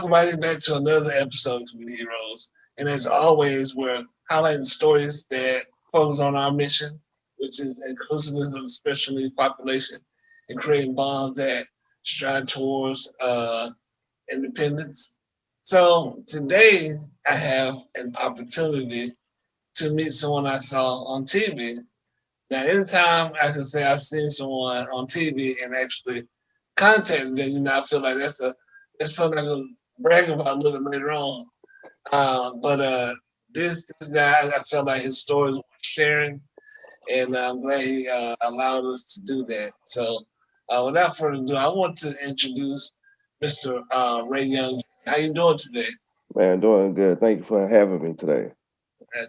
everybody back to another episode of Community Heroes. And as always, we're highlighting stories that focus on our mission, which is inclusiveness of the special needs population and creating bonds that strive towards independence. So today I have an opportunity to meet someone I saw on TV. Now, anytime I can say I've seen someone on TV and actually contacted them, I feel like that's something I can brag about a little bit later on. But this guy, I felt like his story was worth sharing, and I'm glad he allowed us to do that. So, without further ado, I want to introduce Mr. Ray Young. How you doing today? Man, doing good. Thank you for having me today.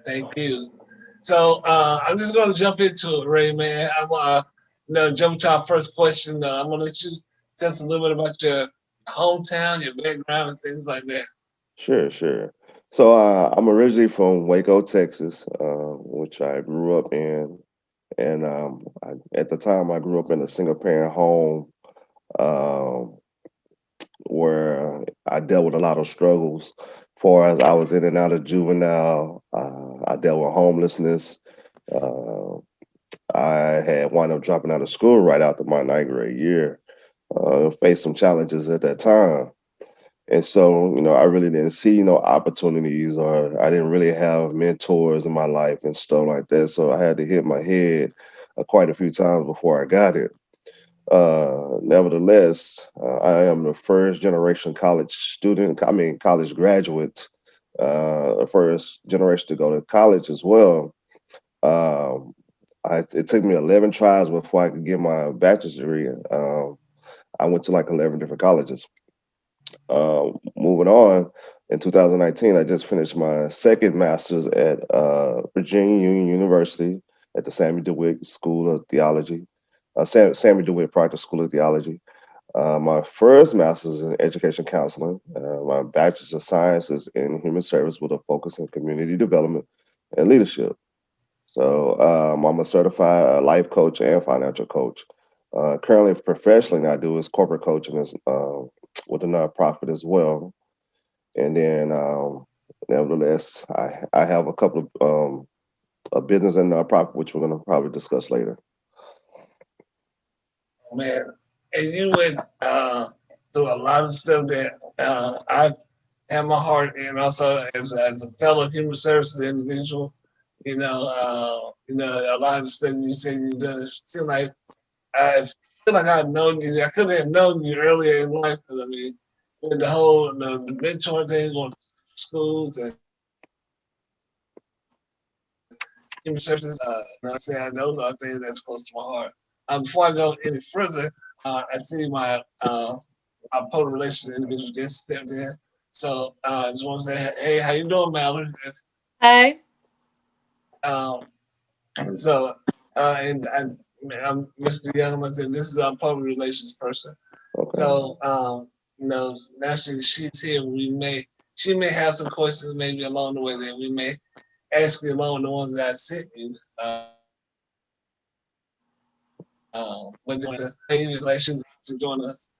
Thank you. So I'm just going to jump into it, Ray. Man, I'm jump to our first question. I'm going to let you tell us a little bit about your hometown, your background, and things like that. Sure, sure. So I'm originally from Waco, Texas, which I grew up in, and at the time I grew up in a single parent home um, where I dealt with a lot of struggles. Far as I was in and out of juvenile, I dealt with homelessness. Uh, I had wound up dropping out of school right after my ninth grade year. Faced some challenges at that time. And so, I really didn't see no opportunities, or I didn't really have mentors in my life and stuff like that. So I had to hit my head quite a few times before I got it. Nevertheless, I am the first generation college student, college graduate, the first generation to go to college as well. Um, it took me 11 tries before I could get my bachelor's degree. I went to like 11 different colleges. Moving on, in 2019, I just finished my second master's at Virginia Union University at the Sammy DeWitt School of Theology, Sammy DeWitt Proctor School of Theology. My first master's in education counseling. My bachelor's of science is in human service with a focus in community development and leadership. So I'm a certified life coach and financial coach. Currently, professionally, I do is corporate coaching with a nonprofit as well. And then, nevertheless, I have a couple of a business and nonprofit, which we're going to probably discuss later. Man, and you went through a lot of stuff that I have my heart in. Also, as a fellow human services individual, a lot of the stuff you said you've done. It feel like I feel like I've known you. I could have known you earlier in life because I mean, with the mentor thing, going to schools and human services. I know a lot of things that's close to my heart. Before I go any further, I see my public relations individual just stepped in. So I just want to say, hey, how you doing, Mallory? Hi. Um, so I'm Mr. Young. I said this is our public relations person. Okay. So now she's here. She may have some questions maybe along the way that we may ask you along the ones that I sent you. But hey, relations to join us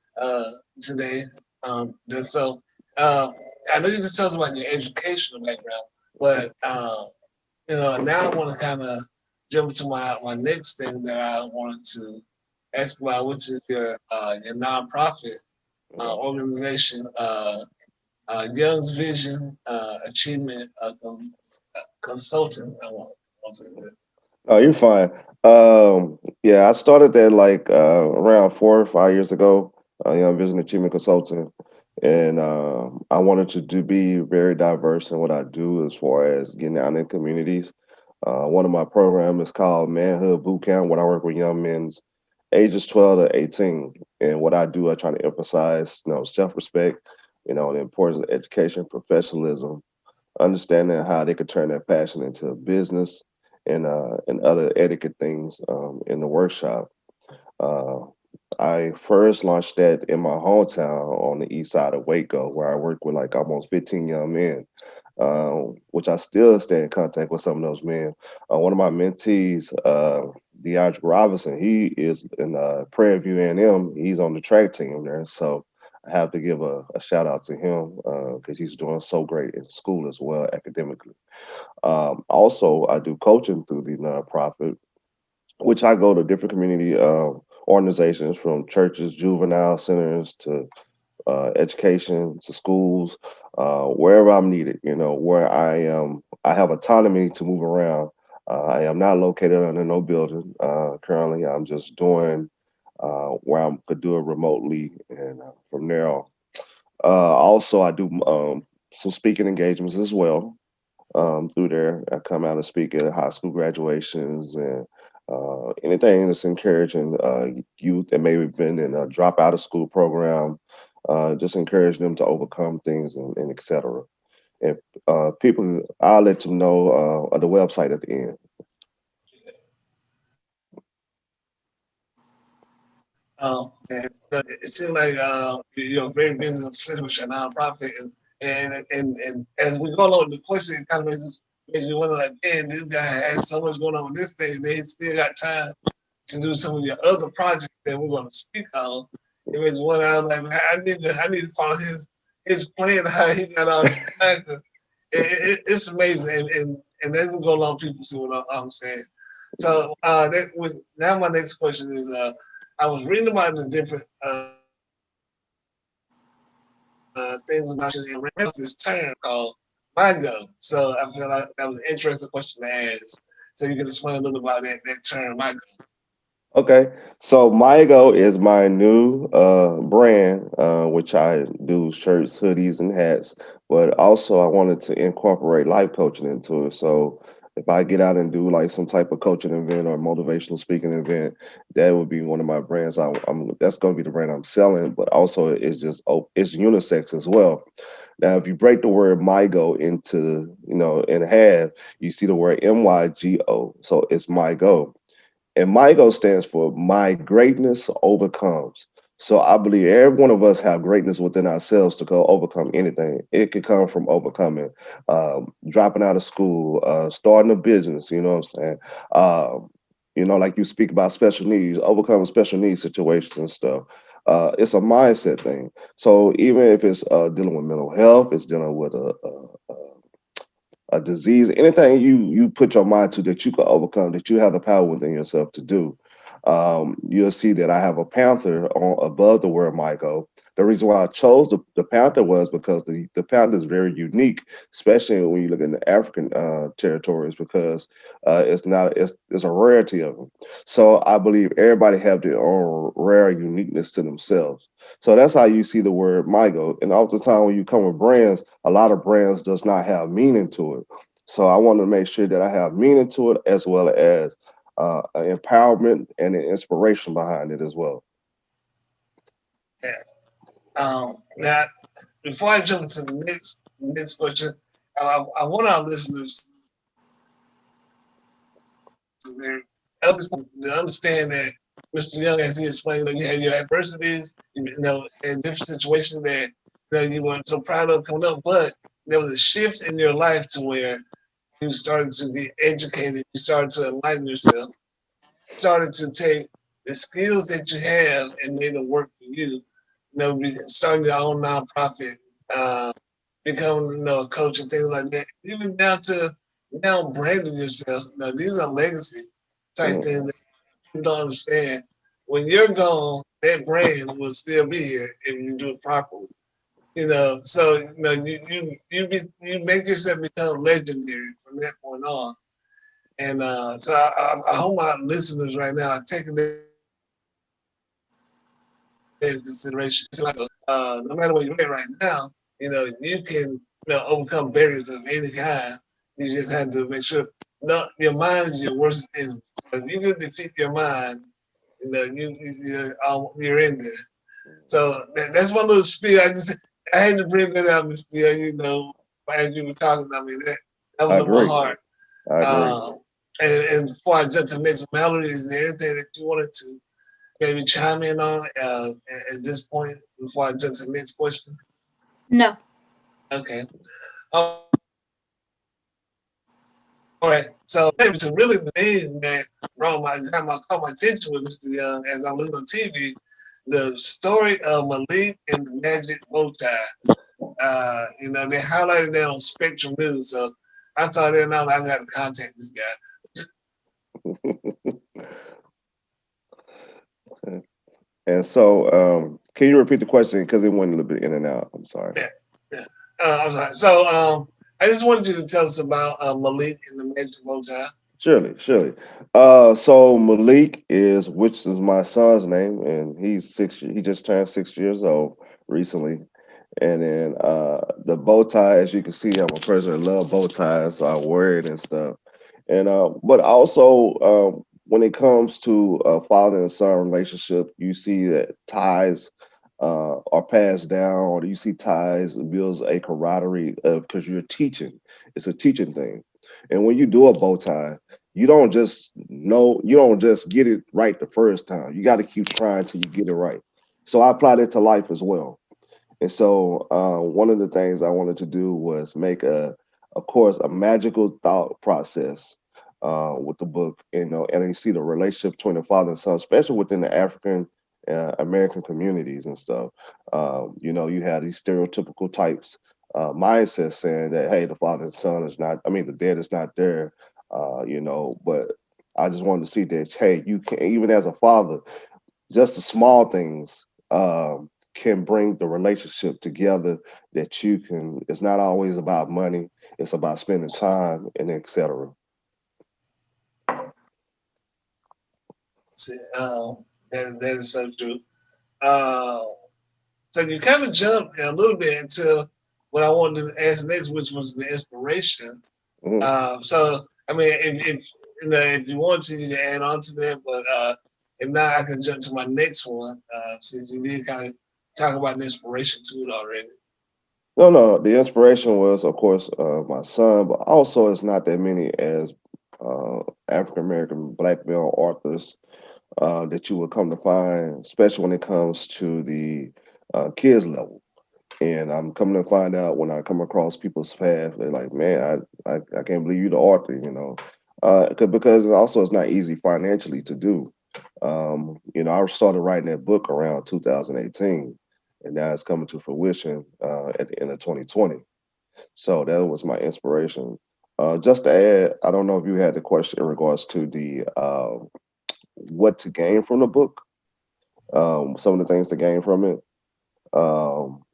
today. So I know you just told us about your educational background, but now I want to kind of jump to my next thing that I wanted to ask about, which is your nonprofit organization, Young's Vision Achievement Consulting. I want to say that. Oh, you're fine. Yeah, I started that like around 4 or 5 years ago. I'm business achievement consultant, and I wanted to be very diverse in what I do as far as getting out in communities. One of my programs is called Manhood Boot Camp, where I work with young men ages 12 to 18. And what I do, I try to emphasize, self-respect, the importance of education, professionalism, understanding how they could turn their passion into a business and other etiquette things in the workshop. Uh, I first launched that in my hometown on the east side of Waco, where I work with like almost 15 young men, which I still stay in contact with some of those men. One of my mentees, DeAndre Robinson, he is in Prairie View A&M. He's on the track team there. So I have to give a shout out to him because he's doing so great in school as well academically. Also, I do coaching through the nonprofit, which I go to different community organizations from churches, juvenile centers to education to schools, wherever I'm needed. You know, where I am, I have autonomy to move around. I am not located under no building currently. I'm just doing where I could do it remotely, and from there on. Also, I do some speaking engagements as well through there. I come out and speak at high school graduations and anything that's encouraging youth that maybe been in a drop out of school program, just encourage them to overcome things and et cetera. And people, I'll let you know the website at the end. And it seems like you're very busy, especially with your nonprofit. And as we go along, the question kind of makes you wonder, like, man, this guy has so much going on with this thing, and they still got time to do some of your other projects that we're going to speak on. It makes you wonder. I'm like, man, I need to follow his plan, how he got all this time. 'Cause it's amazing, and as we go along, people see what I'm saying. So now my next question is, I was reading about the different things about you and read this term called MIGO. So I feel like that was an interesting question to ask. So you can explain a little about that term MIGO. Okay, so Mygo is my new brand, which I do shirts, hoodies, and hats. But also, I wanted to incorporate life coaching into it. So if I get out and do like some type of coaching event or motivational speaking event, that would be one of my brands. That's going to be the brand I'm selling. But also, it's just it's unisex as well. Now, if you break the word Mygo into in half, you see the word MYGO. So it's Mygo. And MIGO stands for My Greatness Overcomes. So I believe every one of us have greatness within ourselves to go overcome anything. It could come from overcoming, dropping out of school, starting a business. You know what I'm saying? Like you speak about special needs, overcoming special needs situations and stuff. It's a mindset thing. So even if it's dealing with mental health, it's dealing with a disease, anything you put your mind to that you can overcome, that you have the power within yourself to do. You'll see that I have a panther on above the word Michael. The reason why I chose the panther was because the panther is very unique, especially when you look in the African territories, because it's a rarity of them. So I believe everybody have their own rare uniqueness to themselves. So that's how you see the word Migo. And oftentimes when you come with brands, a lot of brands does not have meaning to it. So I want to make sure that I have meaning to it as well as an empowerment and an inspiration behind it as well. Yeah. Now, before I jump into the next question, I want our listeners to understand that Mr. Young, as he explained, you had your adversities, and different situations that you weren't so proud of coming up, but there was a shift in your life to where you started to get educated, you started to enlighten yourself, started to take the skills that you have and made it work for you. Starting your own nonprofit, uh, becoming a coach and things like that. Even down to now branding yourself. These are legacy type Mm, things that you don't understand. When you're gone, that brand will still be here if you do it properly. So you make yourself become legendary from that point on. And so I hope my listeners right now are taking that into consideration. No matter where you're at right now, you can overcome barriers of any kind. You just have to make sure no, your mind is your worst enemy. So if you can defeat your mind, you're in there. So that's one little spiel. I had to bring that out, Mr. As you were talking about me, that I was on my agree. heart. I agree. Um, and before I jump to the next melody, is there anything that you wanted to maybe chime in on at this point before I jump to the next question? No. Okay. All right. So to really the thing that caught my attention with Mr. Young as I'm looking on TV, the story of Malik and the Magic Bow Tie. They highlighted that on Spectrum News. So I saw that and I got to contact this guy. And so, can you repeat the question because it went a little bit in and out? I'm sorry. Yeah, yeah. I'm sorry. So I just wanted you to tell us about Malik and the Magic Bow Tie. Surely, surely. So Malik is, which is my son's name, and he's 6. He just turned 6 years old recently. And then the bow tie, as you can see, I'm a person that love bow ties, so I wear it and stuff. And but also when it comes to father and son relationship, you see that ties are passed down, or you see ties builds a camaraderie because you're teaching. It's a teaching thing. And when you do a bow tie, you don't just get it right the first time. You got to keep trying till you get it right. So I apply that to life as well. And so, one of the things I wanted to do was make of course, a magical thought process with the book. And you see the relationship between the father and son, especially within the African American communities and stuff. You have these stereotypical types mindsets saying that, hey, the father and son is not. I mean, the dad is not there. But I just wanted to see that, hey, you can, even as a father, just the small things can bring the relationship together. That you can, it's not always about money, it's about spending time and etc. See, that is so true. Uh, so you kind of jumped a little bit into what I wanted to ask next, which was the inspiration. Mhm. So I mean, if you want to, you can add on to that. But if not, I can jump to my next one. Since you did kind of talk about the inspiration to it already. No, no, the inspiration was, of course, my son, but also it's not that many as African American black male authors that you will come to find, especially when it comes to the kids level. And I'm coming to find out when I come across people's path, they're like, "Man, I can't believe you the author," because also it's not easy financially to do. I started writing that book around 2018, and now it's coming to fruition at the end of 2020. So that was my inspiration. Just to add, I don't know if you had the question in regards to the what to gain from the book. Some of the things to gain from it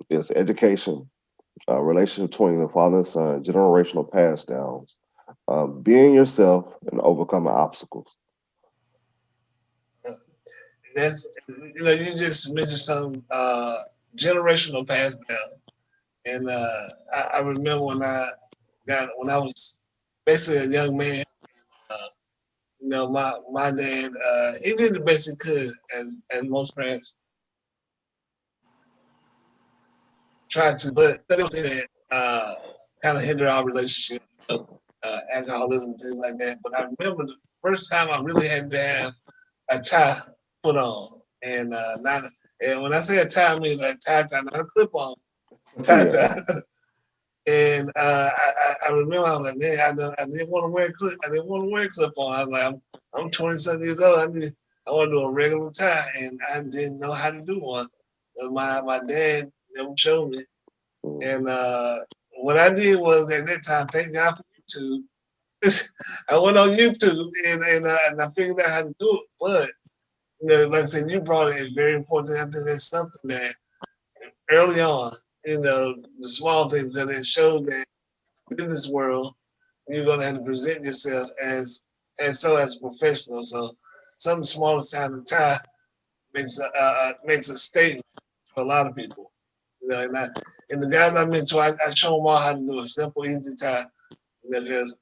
is education, relationship between the father and son, generational pass downs, being yourself, and overcoming obstacles. That's you just mentioned some generational pass down, and I remember when I was basically a young man. Uh, my dad he did the best he could as most parents tried to, but there was things that kind of hindered our relationship, alcoholism, things like that. But I remember the first time I really had to have a tie put on, and not. And when I say a tie, I mean like tie, not a clip on Yeah. tie. And I remember I was like, man, I didn't want to wear a clip. I didn't want to wear a clip on. I was like, I'm 20 something years old. I want to do a regular tie, and I didn't know how to do one. My dad never showed me, Mm. and what I did was at that time, thank God for YouTube. I went on YouTube and I figured out how to do it. But like I said, you brought it. It's very important. I think that's something that early on, the small things that it showed that in this world, you're gonna have to present yourself as a professional. So some of the smallest time to tie makes a statement for a lot of people. And the guys I mentor, I show them all how to do a simple, easy tie. Because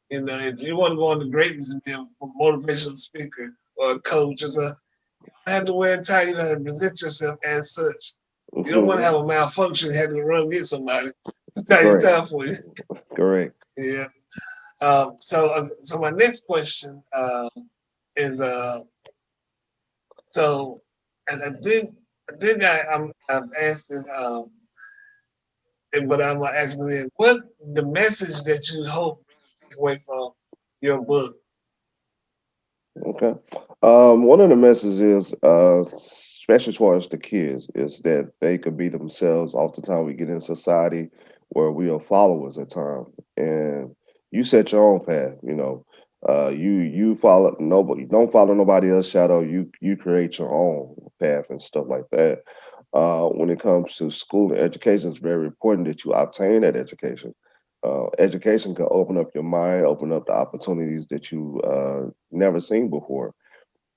if you want to go into greatness and be a motivational speaker or a coach or something, you don't have to wear a tie. You have to present yourself as such. You don't want to have a malfunction and have to run get somebody to tie your Correct. tie for you. Correct. Yeah. So my next question is so, and I've asked this, but I'm asking again, what the message that you hope to take away from your book? Okay. One of the messages, especially towards the kids, is that they could be themselves. Oftentimes, we get in society where we are followers at times, and you set your own path. You follow nobody. Don't follow nobody else's shadow. You create your own path and stuff like that. When it comes to school and education, it's very important that you obtain that education. Education can open up your mind, open up the opportunities that you never seen before,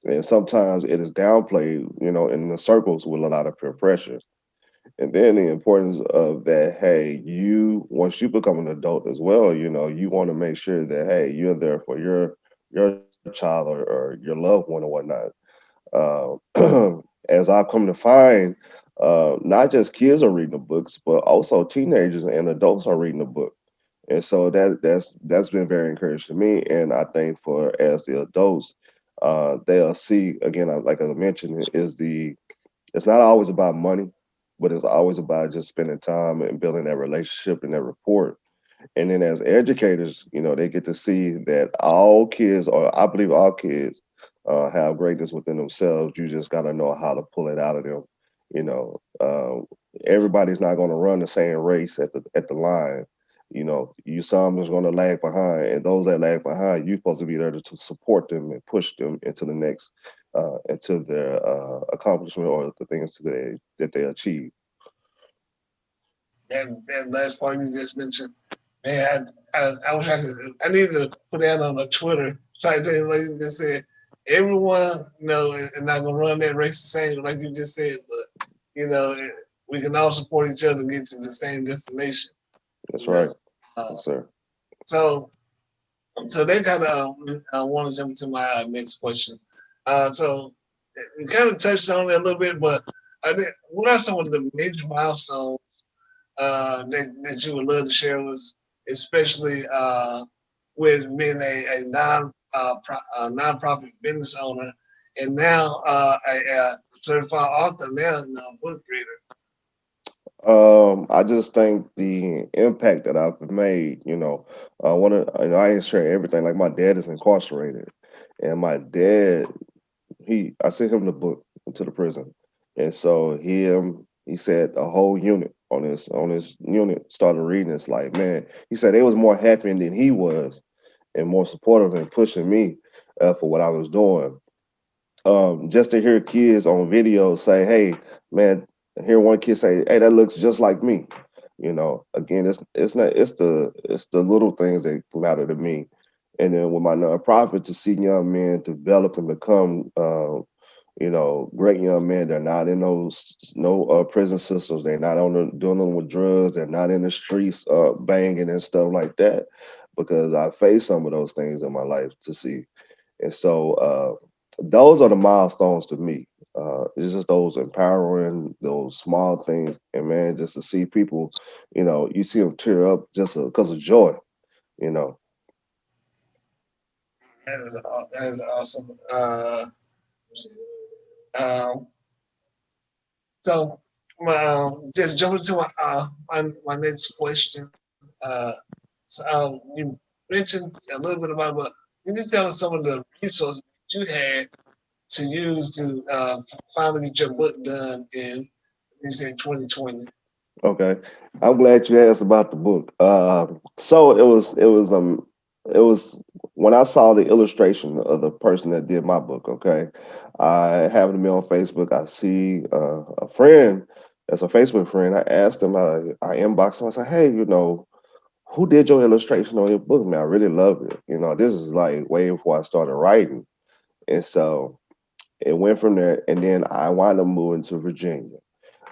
and sometimes it is downplayed, in the circles with a lot of peer pressure. And then the importance of that, hey, you once you become an adult as well, you want to make sure that hey, you're there for your child or your loved one or whatnot. As I've come to find, not just kids are reading the books, but also teenagers and adults are reading the book. And so that's been very encouraging to me. And I think for as the adults, they'll see again, like I mentioned, it's not always about money, but it's always about just spending time and building that relationship and that rapport. And then as educators, they get to see that all kids, or I believe all kids, have greatness within themselves. You just got to know how to pull it out of them. You know, everybody's not going to run the same race at the line. You some is going to lag behind, and those that lag behind, you're supposed to be there to support them and push them into the next, into their accomplishment or the things that they achieve. That last part you just mentioned, man, I wish I could. I need to put that on a Twitter type thing, like you just said. Everyone, is not gonna run that race the same, like you just said, but we can all support each other and get to the same destination. That's You know, right. uh, Yes, sir. so so they kind of want to jump to my next question. So we kind of touched on it a little bit, but what are some of the major milestones that you would love to share with, especially with being a nonprofit business owner and now a certified author, now book reader. I just think the impact that I've made, one of I ain't share everything. Like my dad is incarcerated, and my dad, I sent him the book into the prison, and so he said a whole unit on his unit started reading. It's like, man, he said they was more happy than he was, and more supportive and pushing me for what I was doing. Just to hear kids on video say, "Hey, man," hear one kid say, "Hey, that looks just like me." Again, it's not it's the little things that matter to me. And then with my nonprofit, to see young men develop and become, great young men. They're not in those no prison systems. They're not doing them with drugs. They're not in the streets banging and stuff like that. Because I faced some of those things in my life to see. And so those are the milestones to me. It's just those empowering, those small things, and man, just to see people, you see them tear up just because of joy. You know, That is awesome. Um, so, just jumping to my next question. So, you mentioned a little bit about it, but can you tell us some of the resources you had to use to finally get your book done in, you said 2020? okay. I'm glad you asked about the book. So it was when I saw the illustration of the person that did my book. Okay, I happened to be on Facebook. I see a friend that's a Facebook friend. I asked him. I inboxed him. I said, "Hey, who did your illustration on your book, man? I really love it. This is like way before I started writing." And so it went from there. And then I wound up moving to Virginia.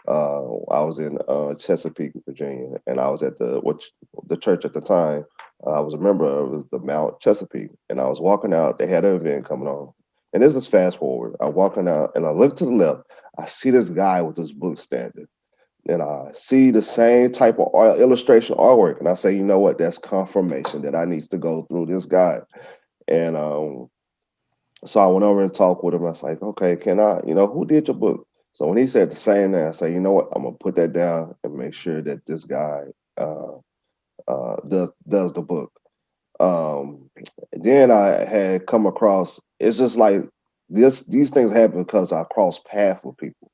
I was in Chesapeake, Virginia, and I was at the church at the time. I was a member of was the Mount Chesapeake, and I was walking out. They had an event coming on, and this is fast forward. I'm walking out, and I look to the left. I see this guy with his book standing, and I see the same type of illustration artwork, and I say, you know what? That's confirmation that I need to go through this guy. And so I went over and talked with him. I was like, okay, can I, who did your book? So when he said the same thing, I say, you know what? I'm gonna put that down and make sure that this guy uh, does the book. Um, then I had come across. It's just like these things happen because I cross paths with people.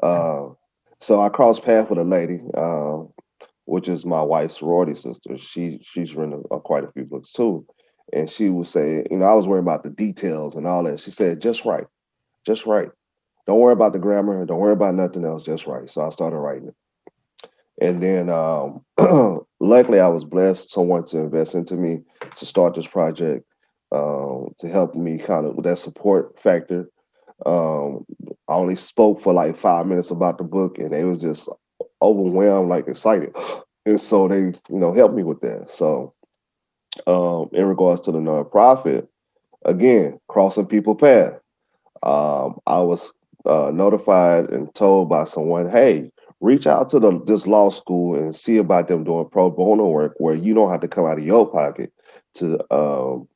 Uh, so I crossed paths with a lady, which is my wife's sorority sister. She's written quite a few books too, and she would say, I was worried about the details and all that. She said, just write. Don't worry about the grammar. Don't worry about nothing else. Just write. So I started writing it, and then luckily I was blessed someone to invest into me to start this project, to help me kind of with that support factor. um, I only spoke for like 5 minutes about the book, and they was just overwhelmed, like excited, and so they, helped me with that. So, in regards to the nonprofit, again, crossing people path, I was notified and told by someone, "Hey, reach out to this law school and see about them doing pro bono work where you don't have to come out of your pocket to um,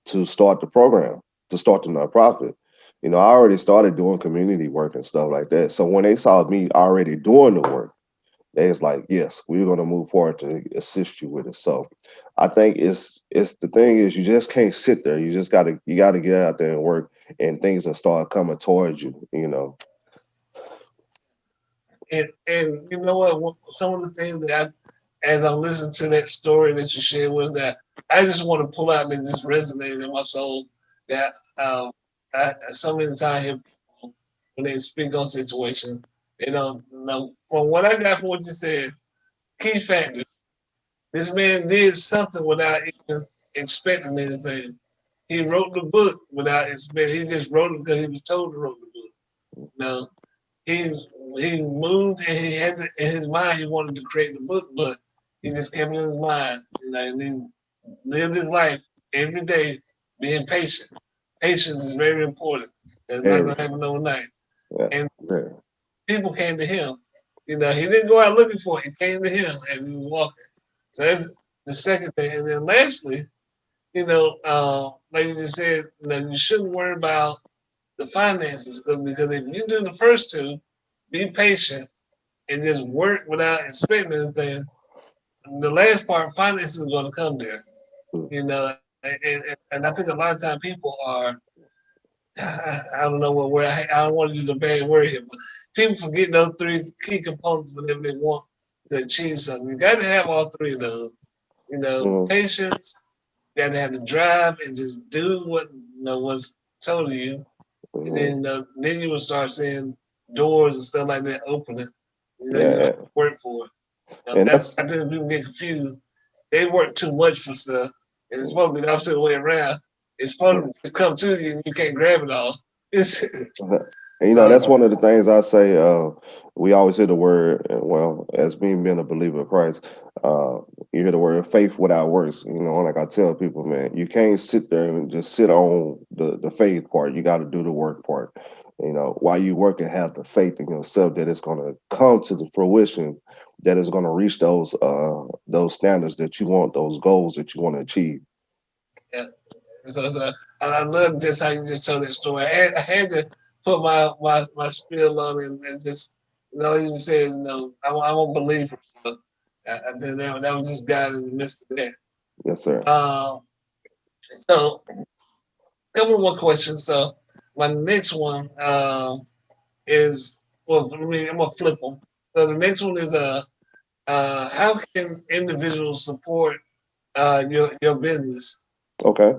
to start the program, to start the nonprofit." I already started doing community work and stuff like that. So when they saw me already doing the work, they was like, "Yes, we're going to move forward to assist you with it." So I think it's the thing is you just can't sit there. You gotta get out there and work, and things will start coming towards you. And you know what? Some of the things that as I'm listening to that story that you shared was that I just want to pull out that just resonated in my soul. That so many times hear people when they speak on situations, from what I got from what you said, key factors. This man did something without even expecting anything. He wrote the book without expecting. He just wrote it because he was told to write the book. You know, he he moved and he had to, in his mind he wanted to create the book, but he just kept it in his mind. And he lived his life every day being patient. Patience is very important. It's not Very, gonna happen overnight. yeah, And very, people came to him. He didn't go out looking for it. It came to him as he was walking. So that's the second thing. And then lastly, like you just said, you shouldn't worry about the finances because if you do the first two, be patient and just work without expecting anything. The last part, finances is going to come there, mm, and I think a lot of times people are, I don't know what word, I don't want to use a bad word here, but people forget those three key components whenever they want to achieve something. You got to have all three of those. mm, Patience, you got to have the drive and just do what what's told to you, and mm, then you will start seeing doors and stuff like that opening. You don't have yeah, to work for it. and That's that's I think people get confused. They work too much for stuff, and it's supposed to be the opposite way around. It's supposed to come to you, and you can't grab it all. It's Uh-huh. And so that's one of the things I say. We always hear the word, well, as being a believer of Christ, uh, you hear the word faith without works. Like I tell people, man, you can't sit there and just sit on the faith part. You got to do the work part. While you work and have the faith in yourself that it's going to come to the fruition, that is going to reach those standards that you want, those goals that you want to achieve. yeah. So I love just how you just told that story. I had to put my spiel on it and just you just said I'm a believer. So I think that was just God in the midst of that. Yes, sir. Um, so couple more questions. So my next one is well, for me, I'm gonna flip them. So the next one is how can individuals support your business? Okay.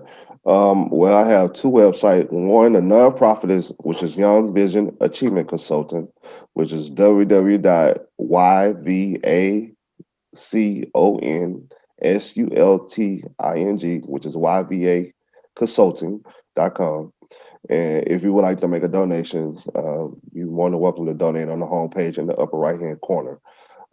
Well, I have two websites. One, a nonprofit is which is Young Vision Achievement Consultant, which is www.yvaconsulting, which is yvaconsulting.com. And if you would like to make a donation, you're more than welcome to donate on the homepage in the upper right hand corner.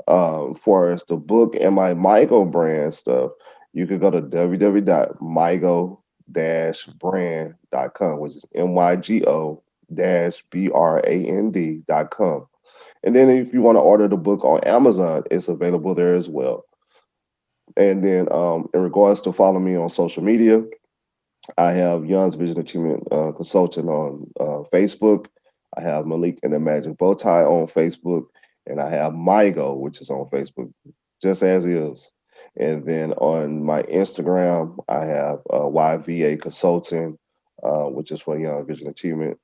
For as the book and my Mygo brand stuff, you could go to www.mygo-brand.com, which is mygo-brand.com. And then if you want to order the book on Amazon, it's available there as well. And then in regards to follow me on social media, I have Young's Vision Achievement Consultant on Facebook. I have Malik and the Magic Bowtie on Facebook, and I have Mygo, which is on Facebook, just as is. And then on my Instagram, I have YVA Consulting, which is for Young Vision Achievement.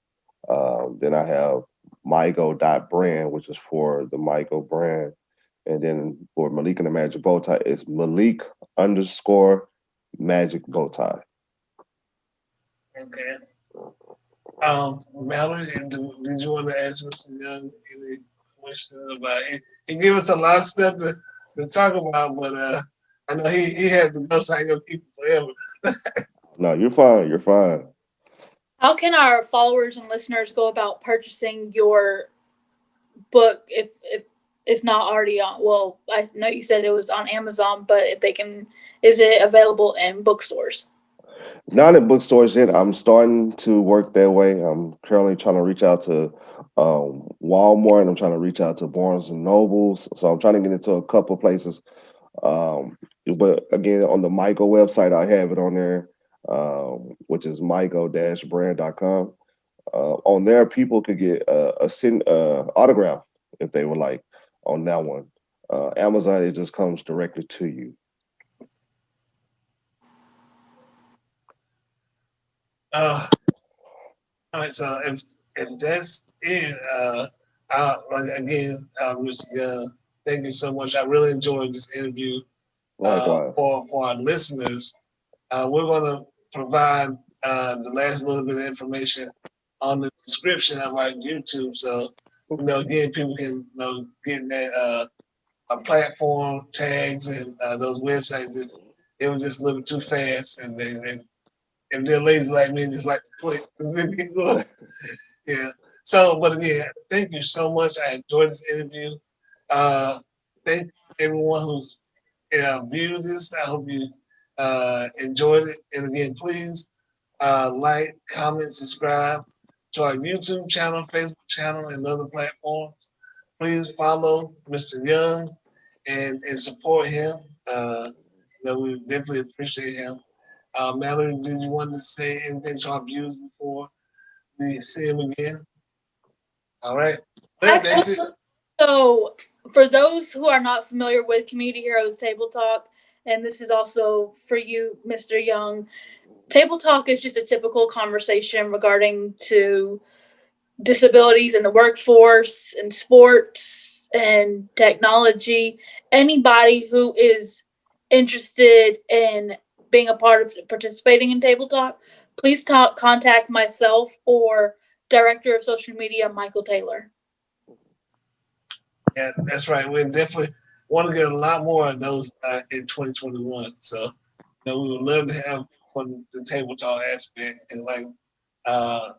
Then I have Mygo.brand, which is for the Mygo brand. And then for Malik and the Magic Bow Tie, it's Malik underscore Magic Bow Tie. Okay. Mallory, did you want to ask Mr. Young any questions about it? He gave us a lot of stuff to talk about, but I know he had to go, so I ain't gonna keep it forever. No, you're fine. You're fine. How can our followers and listeners go about purchasing your book if it's not already on? Well, I know you said it was on Amazon, but if they can, is it available in bookstores? Not at bookstores yet. I'm starting to work that way. I'm currently trying to reach out to Walmart. I'm trying to reach out to Barnes and Nobles. So I'm trying to get into a couple places. Um, but again, on the Mygo website, I have it on there, which is mygo-brand.com. On there, people could get autograph if they would like on that one. Amazon, it just comes directly to you. Uh, all right, so if that's it, like again, Mr. Young, thank you so much. I really enjoyed this interview. Likewise. For our listeners, we're going to provide the last little bit of information on the description of our YouTube. So, again, people can, get that platform tags and those websites if it was just a little bit too fast and if they're lazy like me, just like click. Yeah. So, but again, thank you so much. I enjoyed this interview. Uh, thank everyone who's viewed this. I hope you enjoyed it. And again, please like, comment, subscribe to our YouTube channel, Facebook channel, and other platforms. Please follow Mr. Young and support him. We definitely appreciate him. Mallory, did you want to say anything to our viewers before we see him again? All right. Well, that's it. Actually, so for those who are not familiar with Community Heroes Table Talk, and this is also for you, Mr. Young, Table Talk is just a typical conversation regarding to disabilities in the workforce and sports and technology. Anybody who is interested in being a part of participating in Table Talk, please contact myself or Director of Social Media, Michael Taylor. Yeah, that's right. We definitely want to get a lot more of those in 2021. So, we would love to have on the table talk aspect. And like uh,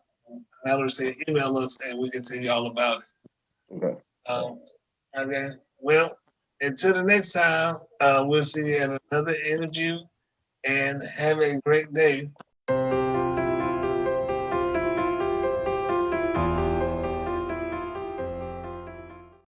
Mallory said, email us and we can tell you all about it. Okay. Um, okay. Well, until the next time, we'll see you in another interview and have a great day.